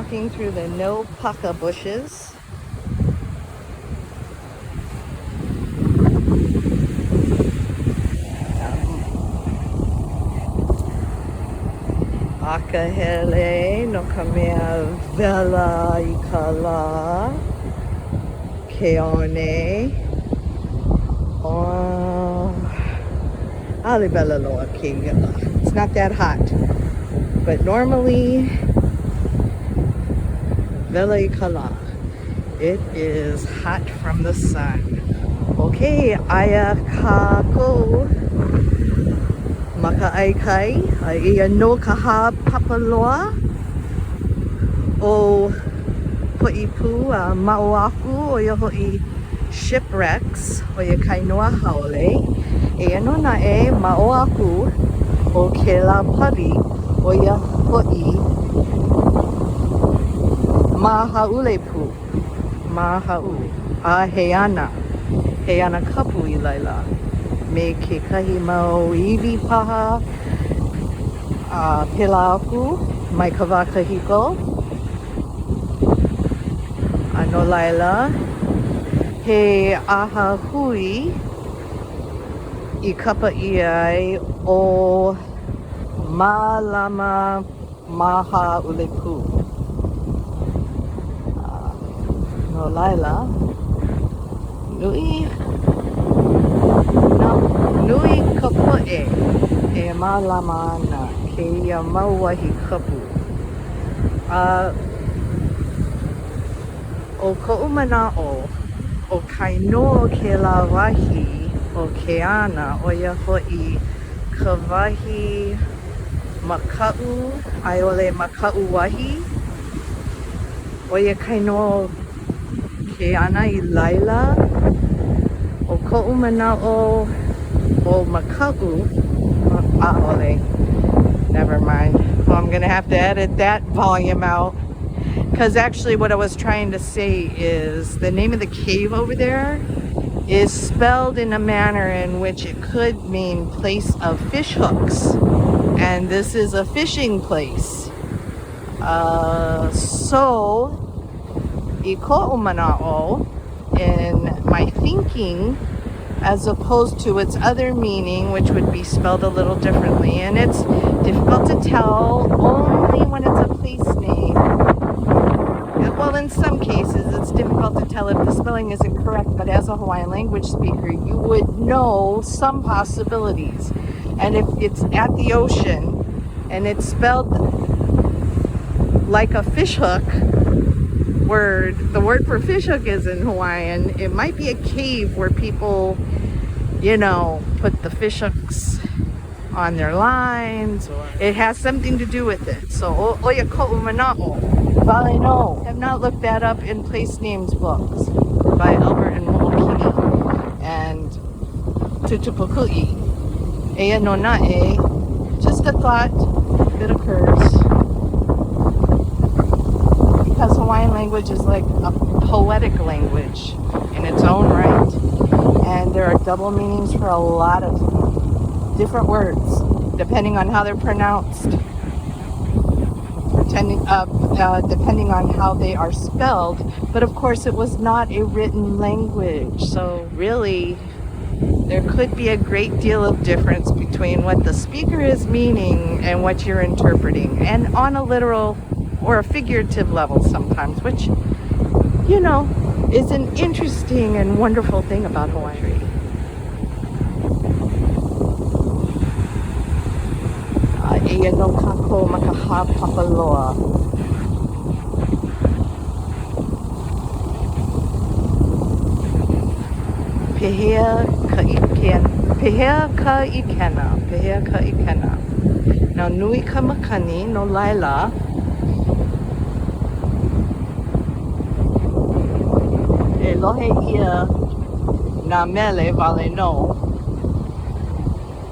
walking through the no paka bushes. Akahele no ka mea vela I ka lā, keone. Oh, ali bela loa ke la. It's not that hot, but normally vela I ka lā. It is hot from the sun. Okay, aya kako. Maka aikai, ia no kaha papaloa o poipu mao aku o ia hoi Shipwrecks o ia kainoa haole. Ia no na e mao aku o ke la pari o ia hoi mahaulepu, mahau a heana kapu I laila. Me ke kahi mau iwi paha pela aku mai ka wā kahiko. Ano laila, he aha hui I kapa I o malama maha ulepu. No laila, nui ka po'e e malama ana ke ia mauahi kapu. O ko'u mana'o o kainoa ke la wahi o ke ana o ia ho'i ka wahi maka'u aiole maka'u wahi o ia kainoa ke ana I laila o ko'u mana'o o maka'u a'ole. Never mind. Well, I'm gonna have to edit that volume out. Because actually what I was trying to say is the name of the cave over there is spelled in a manner in which it could mean place of fish hooks. And this is a fishing place. So, I ko'u mana'o, in my thinking, as opposed to its other meaning, which would be spelled a little differently. And it's difficult to tell only when it's a place name. Well, in some cases, it's difficult to tell if the spelling isn't correct, but as a Hawaiian language speaker, you would know some possibilities. And if it's at the ocean, and it's spelled like a fishhook word, the word for fishhook is in Hawaiian, it might be a cave where people, you know, put the fishhooks on their lines, or it has something to do with it. So, oia ko'u mana'o, vale no. I have not looked that up in place names books by Albert and Mo'okini and Tutupukui. Ea no na'e, just a thought that occurs. Because Hawaiian language is like a poetic language in its own right. And there are double meanings for a lot of different words, depending on how they're pronounced, depending on how they are spelled. But of course, it was not a written language. So really, there could be a great deal of difference between what the speaker is meaning and what you're interpreting. And on a literal or a figurative level sometimes, which, you know, is an interesting and wonderful thing about Hawaii. Ea no kako makaha papaloa. Pehea ka ikena. Now nui ka makani no laila. E lohe ia na mele vale no.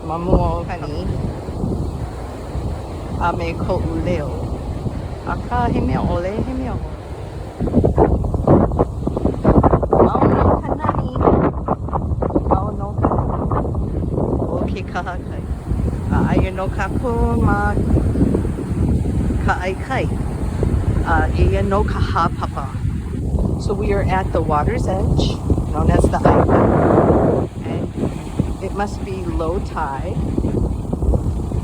Mamua kani. A me ko'u leo. Aka he mea ole, he mea ole. Mao no kanani. Mao no kanani. O ke kahakai. A aia no kako ma ka aikai. Ia no kaha papa. So we are at the water's edge, known as the island, and it must be low tide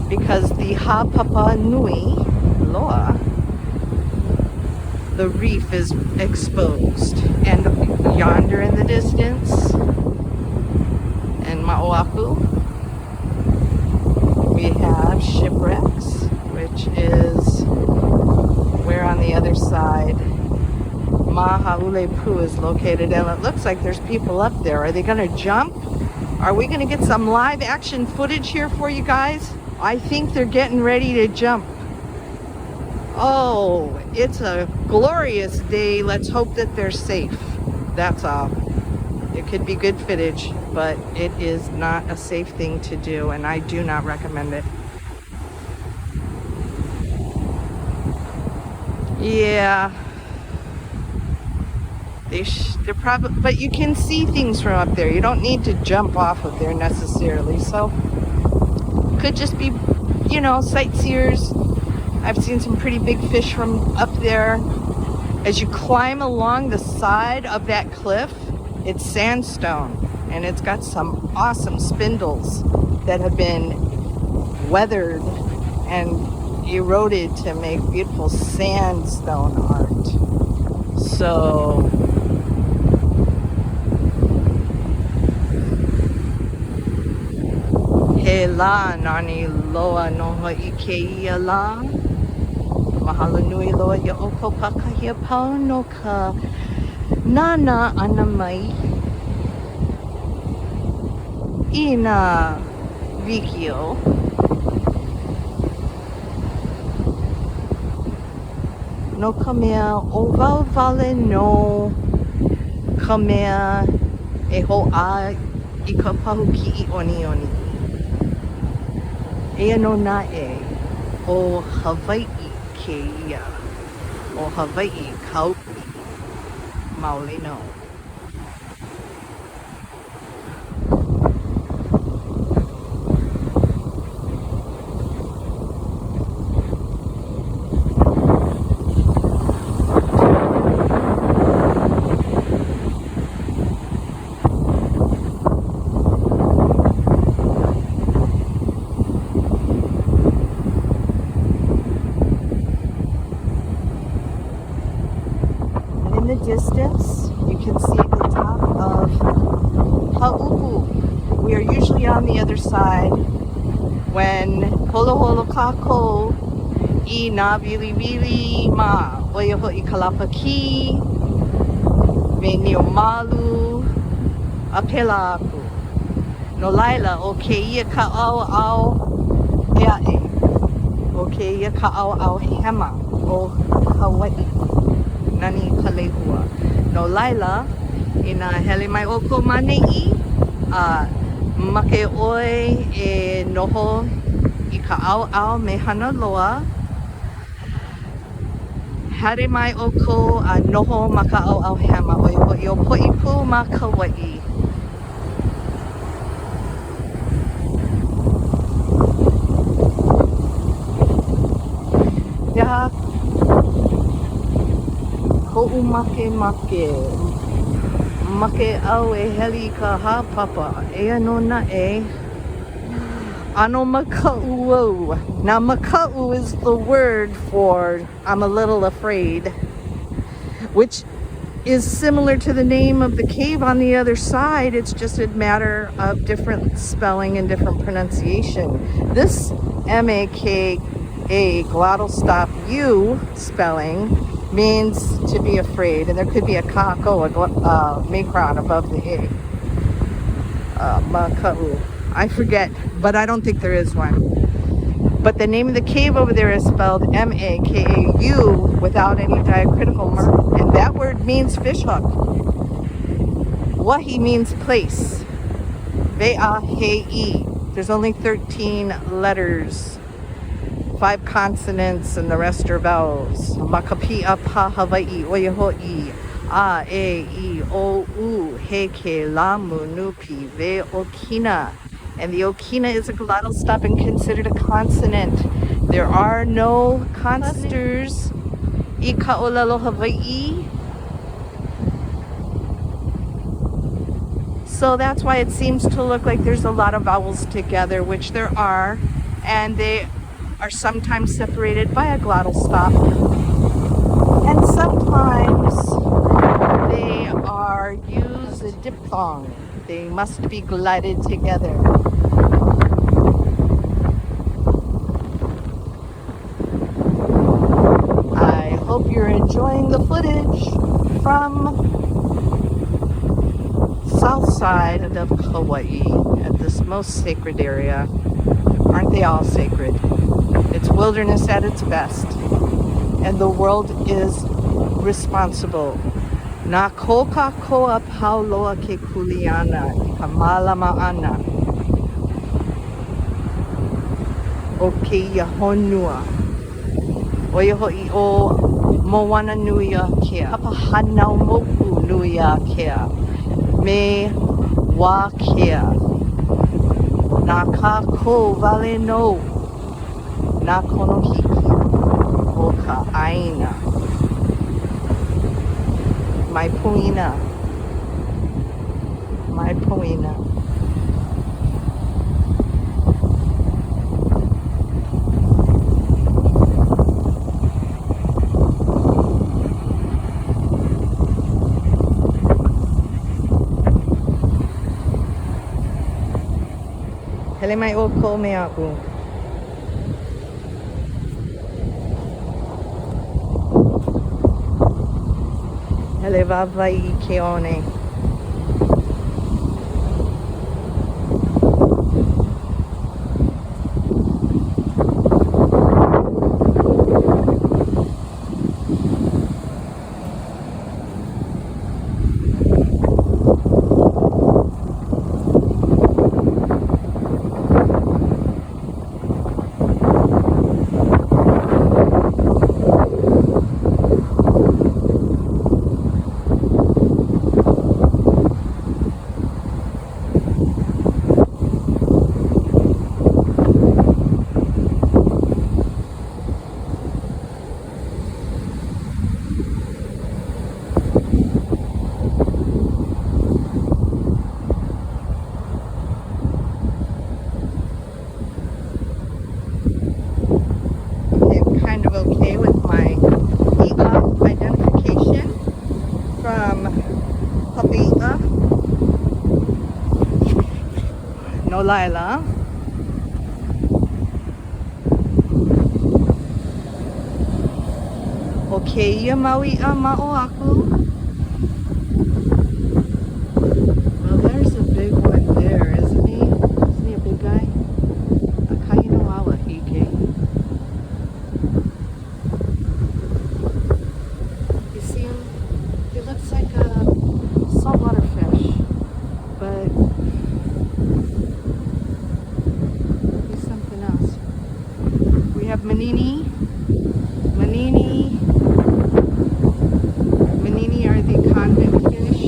because the Ha Papa Nui Loa, the reef is exposed, and yonder in the distance, in Ma'oaku, we have Shipwrecks, which is where on the other side Mahaulepu is located, and it looks like there's people up there. Are they going to jump? Are we going to get some live action footage here for you guys? I think they're getting ready to jump. Oh, it's a glorious day. Let's hope that they're safe. That's all. It could be good footage, but it is not a safe thing to do, and I do not recommend it. Yeah. They're probably, but you can see things from up there. You don't need to jump off of there necessarily. So, could just be, you know, sightseers. I've seen some pretty big fish from up there. As you climb along the side of that cliff, it's sandstone, and it's got some awesome spindles that have been weathered and eroded to make beautiful sandstone art. So he la nani loa noho ike la mahalo nui loa ya oko pakahia pau no ka nana ana mai ina vikio no ka mea o wau vale no ka mea e ho a i ka pahu ki I oni oni. Ea no na e o Hawai'i ke ia. O Hawai'i Kaua'I'S. Maoli no. The distance, you can see the top of Hau'u. We are usually on the other side when holo holo kako I na vili vili ma oia ho'i kalapaki me nio malu a pela aku. No laila o ke ia ka au au ea e. O ke ia ka au au hema o Hawaii. Nani kalehua. No laila, ina hele mai oko manei, make oi e noho I ka au au me hana loa. Hare mai oko noho ma ka au au hema oi o po'ipu ma Kaua'i. Ya Ho'u make au e heli ka ha papa. Ea no na e. Ano maka'u au. Now maka'u is the word for I'm a little afraid, which is similar to the name of the cave on the other side. It's just a matter of different spelling and different pronunciation. This M-A-K-A glottal stop U spelling means to be afraid, and there could be a kako, a macron above the A. Maka'u. I forget, but I don't think there is one. But the name of the cave over there is spelled M-A-K-A-U without any diacritical mark, and that word means fishhook. Wahi means place. Ve'ahe'i. There's only 13 letters. 5 consonants and the rest are vowels. Makapi'a pa Hawaii oia ho'i a e I o u he ke lamu nupi ve okina. And the okina is a glottal stop and considered a consonant. There are no clusters I Kaua'I'S, Hawaii. So that's why it seems to look like there's a lot of vowels together, which there are, and they are sometimes separated by a glottal stop, and sometimes they are used a diphthong. They must be glided together. I hope you're enjoying the footage from south side of Hawaii at this most sacred area. Aren't they all sacred? It's wilderness at its best, and the world is responsible. Na koka koa pauloa ke kuliana I ka malamaana o ke ia honua o ia ho'i o moana nui a kea papahanau moku nui a kea me wā kea nā kā ko wale no nā kono hiki o ka aina my puina my puina hele mai o ko me a'u. Hele wawai ke one. Okay with my EA identification from Kaua'I'S, no Lila. Okay, ya maui a ma'o aku. Well, there's a big one there, isn't he? Isn't he a big guy? Kaua'I'S. You see him? He looks like a saltwater fish, but he's something else. We have Manini. Manini are the convict fish.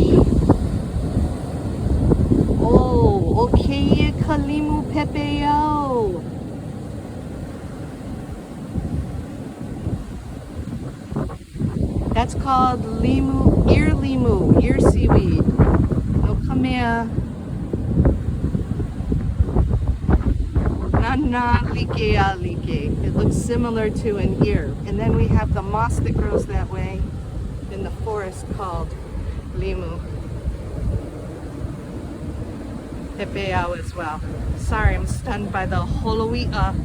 Oh, okay, kalimu pepeo. That's called limu, ear seaweed. No kamea. Na like a like. It looks similar to an ear. And then we have the moss that grows that way in the forest called limu. Pepeau as well. Sorry, I'm stunned by the Holo'i'a,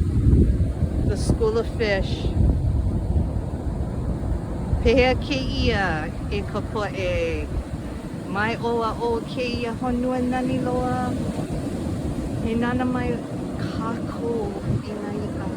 the school of fish. Pehea keia e kapo'e. Mai oa o keia honua nani loa. He nana mai kako i nai i'a.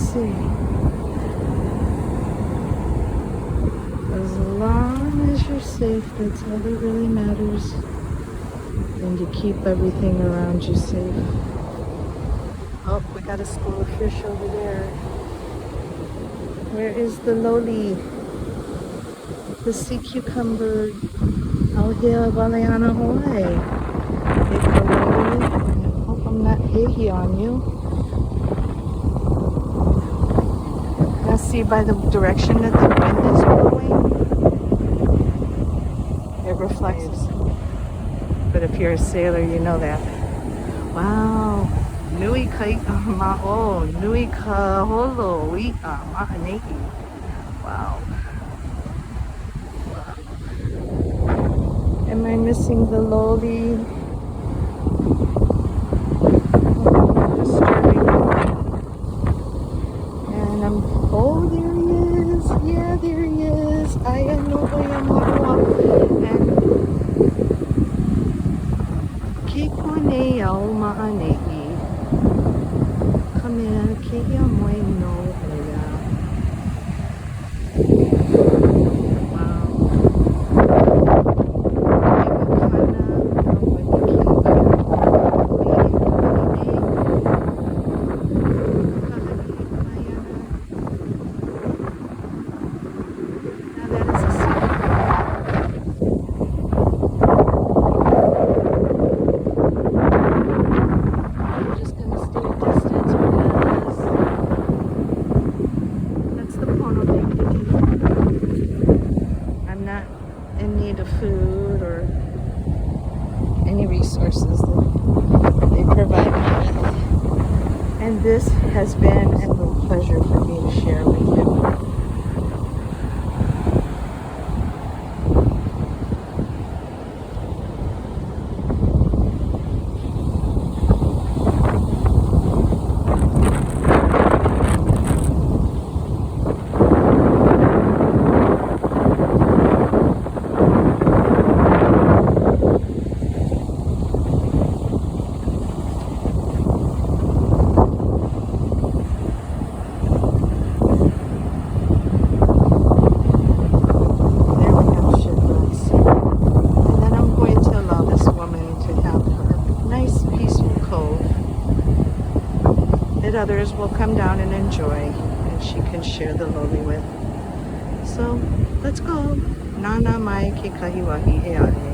see. As long as you're safe, that's all that really matters. And you keep everything around you safe. Oh, we got a school of fish over there. Where is the loli? The sea cucumber out here at Waleana, Hawaii. Hey, loli. I hope I'm not hehi on you. Now see by the direction that the wind is blowing, it reflects. But if you're a sailor, you know that. Wow. Nui ka ma'o, nui ka holo, i'a ma'anehi. Wow. Am I missing the loli? And oh, there he is. Yeah, there he is. I know and kikone au ma'anehi. Come here, kia moe no ea. Food or any resources that they provide me with. And this has been a real pleasure for me to share with you. Others will come down and enjoy, and she can share the loli with. So let's go. Nana mai ke kahiwahi e ae.